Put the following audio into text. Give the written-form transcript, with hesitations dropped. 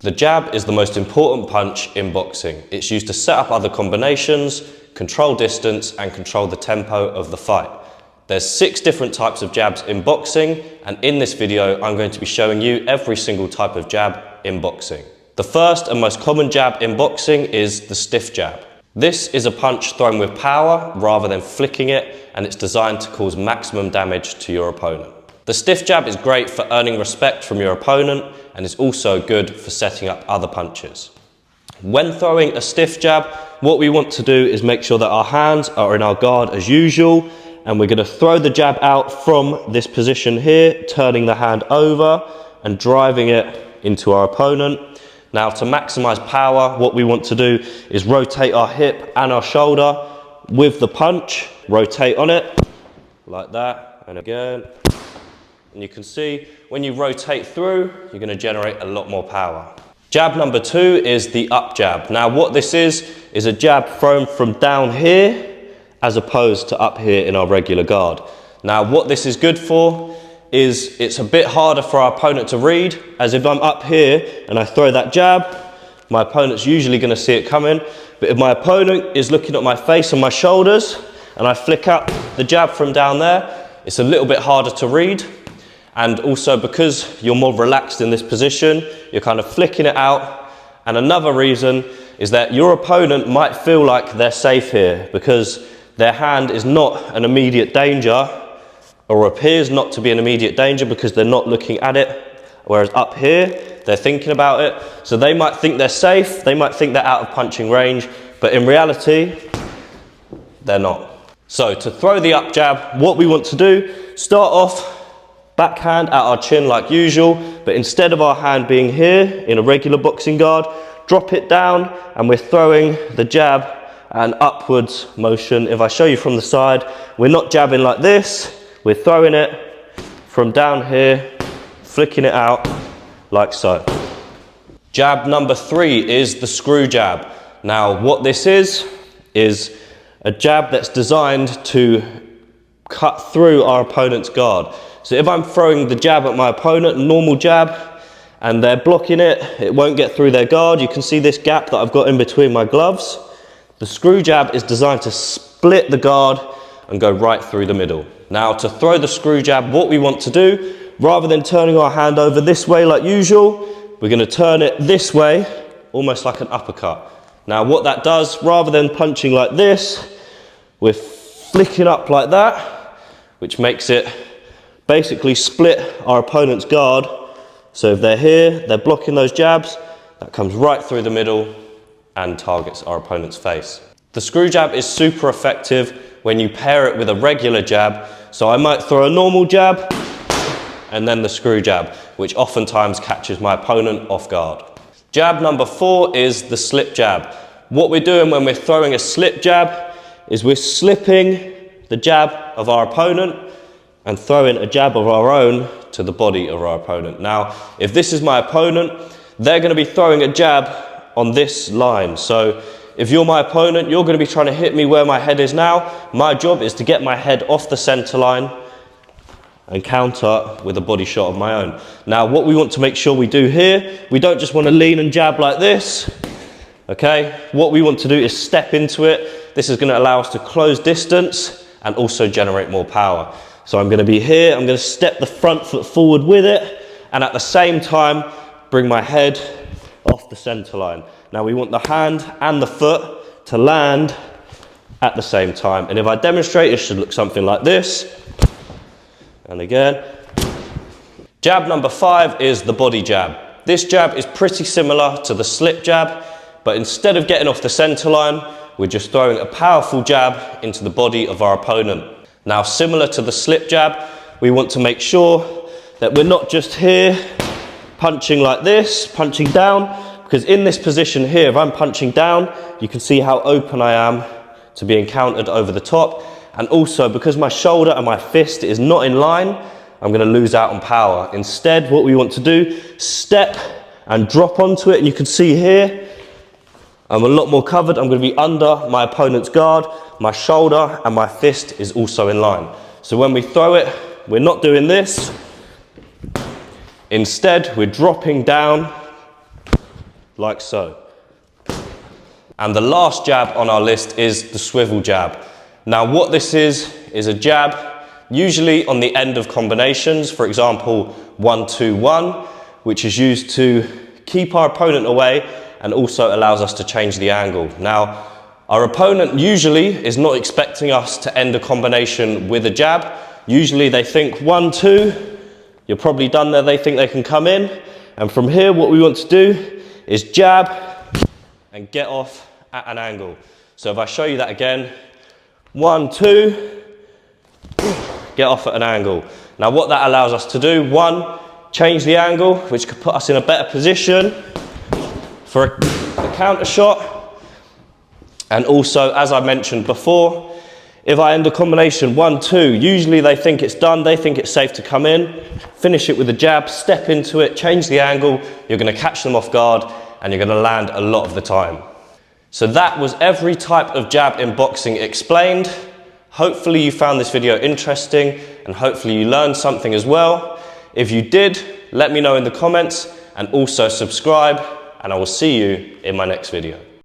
The jab is the most important punch in boxing. It's used to set up other combinations, control distance, and control the tempo of the fight. There's 6 different types of jabs in boxing, and in this video, I'm going to be showing you every single type of jab in boxing. The first and most common jab in boxing is the stiff jab. This is a punch thrown with power rather than flicking it, and it's designed to cause maximum damage to your opponent. The stiff jab is great for earning respect from your opponent and is also good for setting up other punches. When throwing a stiff jab, what we want to do is make sure that our hands are in our guard as usual, and we're going to throw the jab out from this position here, turning the hand over and driving it into our opponent. Now, to maximize power, what we want to do is rotate our hip and our shoulder with the punch, rotate on it like that, and again. And you can see when you rotate through, you're going to generate a lot more power. Jab number 2 is the up jab. Now, what this is a jab thrown from down here as opposed to up here in our regular guard. Now, what this is good for is it's a bit harder for our opponent to read, as if I'm up here and I throw that jab, my opponent's usually going to see it coming. But if my opponent is looking at my face and my shoulders and I flick up the jab from down there, it's a little bit harder to read. And also because you're more relaxed in this position, you're kind of flicking it out. And another reason is that your opponent might feel like they're safe here because their hand is not an immediate danger, or appears not to be an immediate danger because they're not looking at it. Whereas up here, they're thinking about it. So they might think they're safe, they might think they're out of punching range, but in reality, they're not. So to throw the up jab, what we want to do, start off backhand at our chin like usual, but instead of our hand being here in a regular boxing guard, drop it down and we're throwing the jab at an upwards motion. If I show you from the side, we're not jabbing like this, we're throwing it from down here, flicking it out like so. Jab number 3 is the screw jab. Now, what this is a jab that's designed to cut through our opponent's guard. So if I'm throwing the jab at my opponent, normal jab, and they're blocking it, it won't get through their guard. You can see this gap that I've got in between my gloves. The screw jab is designed to split the guard and go right through the middle. Now, to throw the screw jab, what we want to do, rather than turning our hand over this way like usual, we're going to turn it this way, almost like an uppercut. Now, what that does, rather than punching like this, we're flicking up like that, which makes it basically split our opponent's guard. So if they're here, they're blocking those jabs, that comes right through the middle and targets our opponent's face. The screw jab is super effective when you pair it with a regular jab. So I might throw a normal jab and then the screw jab, which oftentimes catches my opponent off guard. Jab number 4 is the slip jab. What we're doing when we're throwing a slip jab is we're slipping the jab of our opponent and throwing a jab of our own to the body of our opponent. Now, if this is my opponent, they're going to be throwing a jab on this line. So if you're my opponent, you're going to be trying to hit me where my head is now. My job is to get my head off the center line and counter with a body shot of my own. Now, what we want to make sure we do here, we don't just want to lean and jab like this. Okay, what we want to do is step into it. This is going to allow us to close distance and also generate more power. So I'm going to be here, I'm going to step the front foot forward with it, and at the same time, bring my head off the center line. Now we want the hand and the foot to land at the same time. And if I demonstrate, it should look something like this. And again. Jab number 5 is the body jab. This jab is pretty similar to the slip jab, but instead of getting off the center line, we're just throwing a powerful jab into the body of our opponent. Now, similar to the slip jab, we want to make sure that we're not just here punching like this, punching down, because in this position here, if I'm punching down, you can see how open I am to being countered over the top. And also, because my shoulder and my fist is not in line, I'm going to lose out on power. Instead, what we want to do, step and drop onto it. And you can see here, I'm a lot more covered. I'm going to be under my opponent's guard. My shoulder and my fist is also in line. So when we throw it, we're not doing this. Instead, we're dropping down like so. And the last jab on our list is the swivel jab. Now what this is a jab usually on the end of combinations, for example 1-2-1, which is used to keep our opponent away and also allows us to change the angle. Now our opponent usually is not expecting us to end a combination with a jab. Usually they think 1-2, you're probably done there, they think they can come in, and from here what we want to do is jab and get off at an angle. So if I show you that again, 1-2, get off at an angle. Now what that allows us to do, one, change the angle, which could put us in a better position for a counter shot. And also, as I mentioned before, if I end a combination 1-2, usually they think it's done, they think it's safe to come in, finish it with a jab, step into it, change the angle, you're going to catch them off guard and you're going to land a lot of the time. So that was every type of jab in boxing explained. Hopefully you found this video interesting and hopefully you learned something as well. If you did, let me know in the comments and also subscribe, and I will see you in my next video.